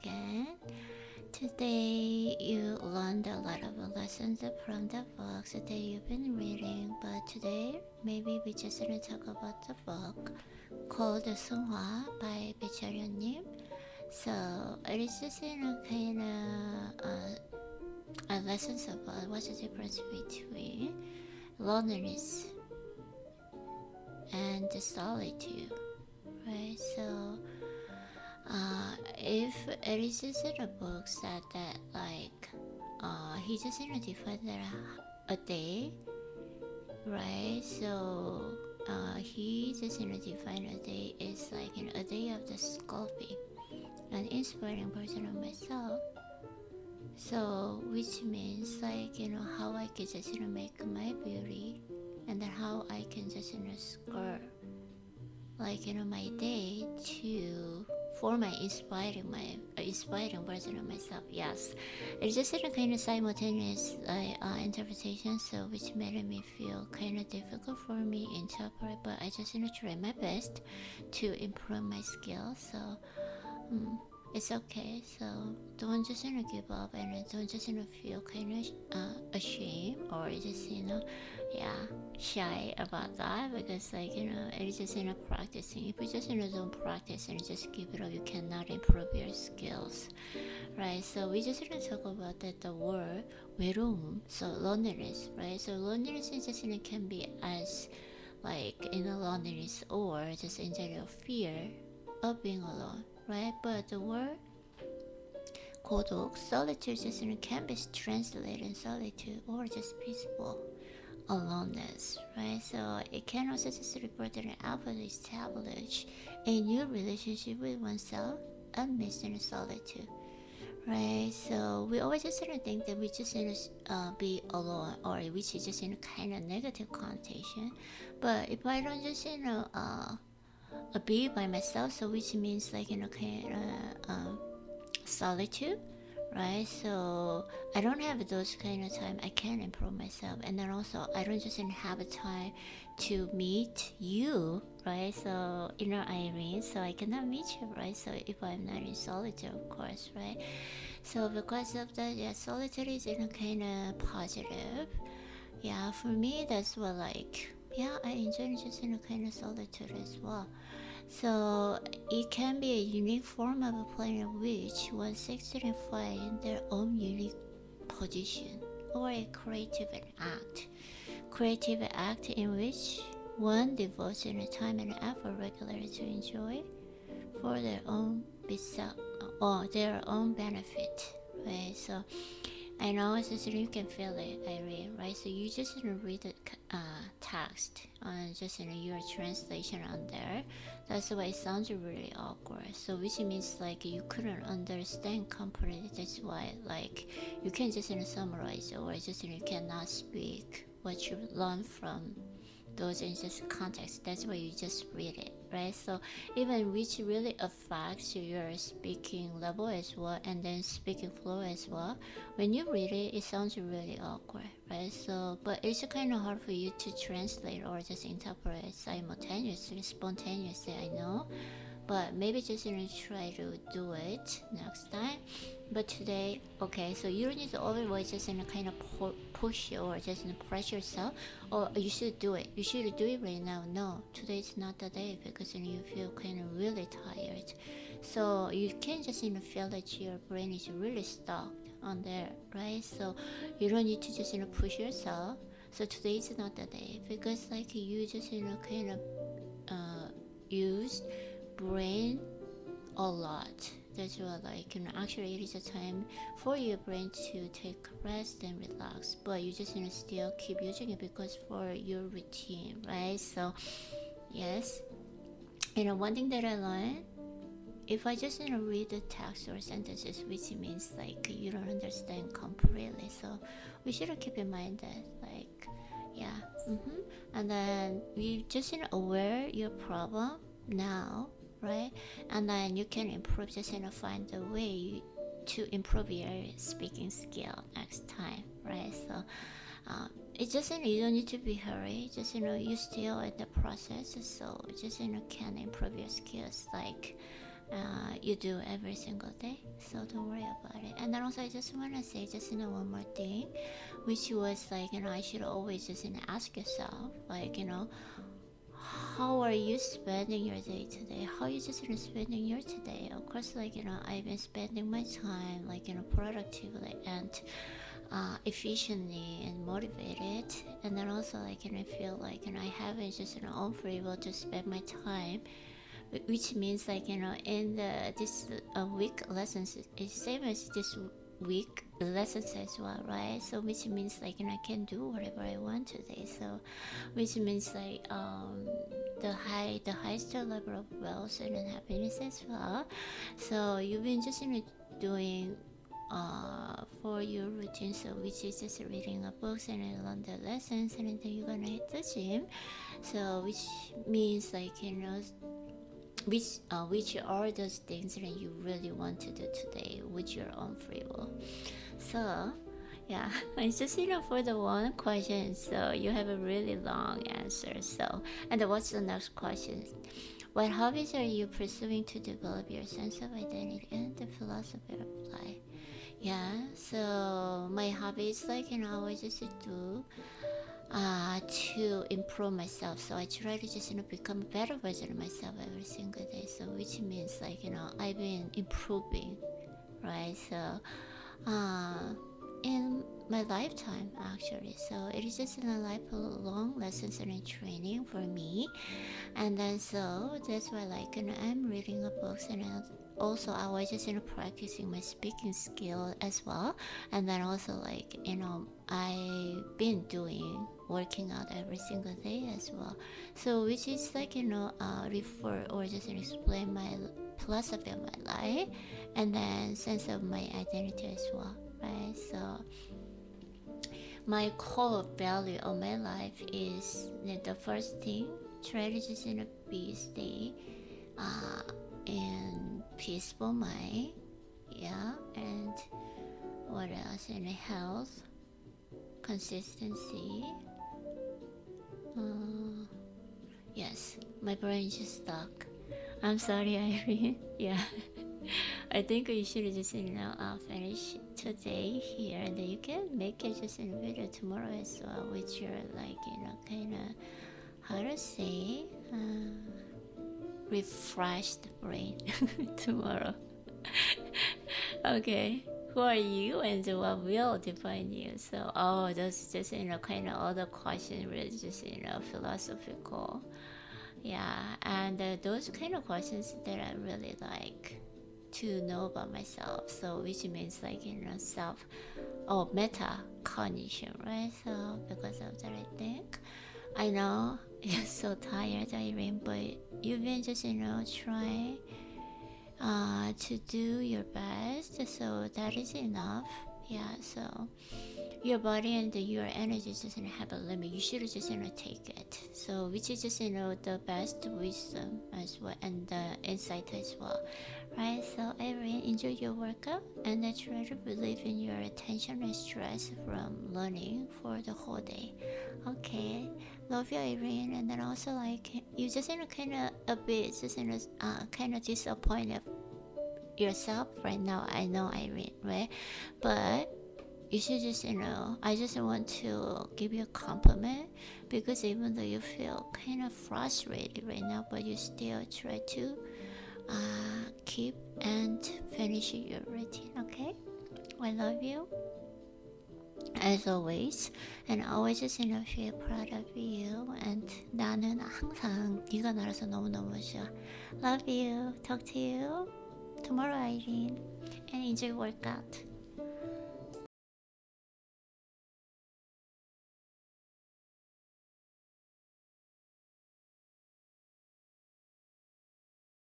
again. Today you learned a lot of lessons from the books that you've been reading, but today maybe we just gonna talk about the book called Sunghwa by Becharyun님. So it is just kind of lessons about what's the difference between loneliness and the solitude, right? So if it is just in a book said that like he just defined that a day, right? So he just defined a day is like a day of the sculpting, an inspiring version of myself. So which means like how I can just make my beauty, and then how I can just sculpt like my day to form my inspiring version of myself. Yes, it's just a kind of simultaneous interpretation, so which made me feel kind of difficult for me to interpret, but I just try my best to improve my skills. So it's okay. So don't just give up, and don't just feel kind of ashamed or just shy about that, because it's just practicing. If you just don't practice and just give it up, you cannot improve your skills, right? So we just talk about that the word 외로움, so loneliness, right? So loneliness just can be as like loneliness, or just in general fear of being alone, right? But the word 고독, solitude just can be translated in solitude or just peaceful aloneness, right? So it can also just refer to an effort to establish a new relationship with oneself amidst in solitude, right? So we always just think that we just be alone, or which is just in a kind of negative connotation. But if I don't just be by myself, so which means like kind of solitude, right? So I don't have those kind of time I can improve myself, and then also I don't just have a time to meet you, right? So Irene, so I cannot meet you, right? So if I'm not in solitude, of course, right? So because of that, yeah, solitude is kind of positive. Yeah, for me that's what I enjoy just kind of solitude as well. So it can be a unique form of a planet which one seeks to find their own unique position, or a creative act in which one devotes time and effort regularly to enjoy for their own benefit, right? So I know it's just you can feel it, Irene, right? So you just read the text on just your translation on there. That's why it sounds really awkward. So which means like you couldn't understand completely. That's why like you can just summarize, or just you cannot speak what you learn from those in just context. That's why you just read it, right? So even which really affects your speaking level as well, and then speaking flow as well. When you read it, it sounds really awkward, right? So but it's kind of hard for you to translate or just interpret simultaneously, spontaneously, I know, but maybe just try to do it next time. But today, okay, so you don't need to always just kind of push or just pressure yourself, or you should do it. You should do it right now. No, today is not the day, because you feel kind of really tired. So you can just feel that your brain is really stuck on there, right? So you don't need to just push yourself. So today is not the day, because like you just kind of used brain a lot. That's what actually it is a time for your brain to take rest and relax, but you just still keep using it because for your routine, right? So yes, one thing that I learned, if I just read the text or sentences, which means like you don't understand completely, so we should keep in mind that and then you just aware your problem now, right? And then you can improve, just find a way to improve your speaking skill next time, right? So it's just you don't need to be hurry, just you still in the process, so just can improve your skills like you do every single day, so don't worry about it. And then also I just want to say just one more thing, which was like, I should always just ask yourself, like, how are you spending your day today? How are you just spending your today? Of course, like, I've been spending my time like, productively and efficiently and motivated. And then also like, I feel like, I haven't just unable to spend my time, which means like, in this week lessons is same as this week lessons as well, right? So which means like, I can do whatever I want today. So which means like, the highest level of wealth and happiness as well. So you've been just doing for your routine, so which is just reading a books and learn the lessons, and then you're gonna hit the gym. So which means like, which are those things that you really want to do today with your own free will. So yeah, it's just for the one question, so you have a really long answer. So, and what's the next question? What hobbies are you pursuing to develop your sense of identity and the philosophy of life? Yeah, so my hobbies, like, I always just do to improve myself. So I try to just become a better version of myself every single day. So which means like, I've been improving, right? So in my lifetime actually, so it is just a lifelong lessons and training for me. And then so that's why like, I'm reading a books, and also I was just practicing my speaking skill as well. And then also like, I've been working out every single day as well. So which is like, refer or just explain my philosophy of my life, and then sense of my identity as well, right? So my core value of my life is the first thing, try to just stay in peaceful mind, yeah, and what else? And health, consistency. Yes, my brain just stuck. I'm sorry, Irene. Yeah. I think you should just finish today here, and then you can make it just in a video tomorrow as well, with your like kind of, how to say, refreshed brain tomorrow. Okay, who are you and what will define you? So those just kind of other questions, really just philosophical. Yeah, and those kind of questions that I really like to know about myself. So which means like self, metacognition, right? So because of that, I think I know you're so tired, Irene, but you've been just trying to do your best, so that is enough. Yeah, so your body and your energy doesn't have a limit. You should just take it. So which is just the best wisdom as well, and the insight as well, right? So Irene, enjoy your workout, and then try to relieve in your attention and stress from learning for the whole day. Okay, love you, Irene. And then also like, you just kind of a bit just kind of disappointed yourself right now, I know, Irene, right? But you should just I just want to give you a compliment, because even though you feel kind of frustrated right now, but you still try to keep and finish your routine. Okay, I love you as always, and always just feel proud of you. And 나는 항상 네가 나라서 너무너무 좋아. Love you. Talk to you tomorrow, Irene, and enjoy workout.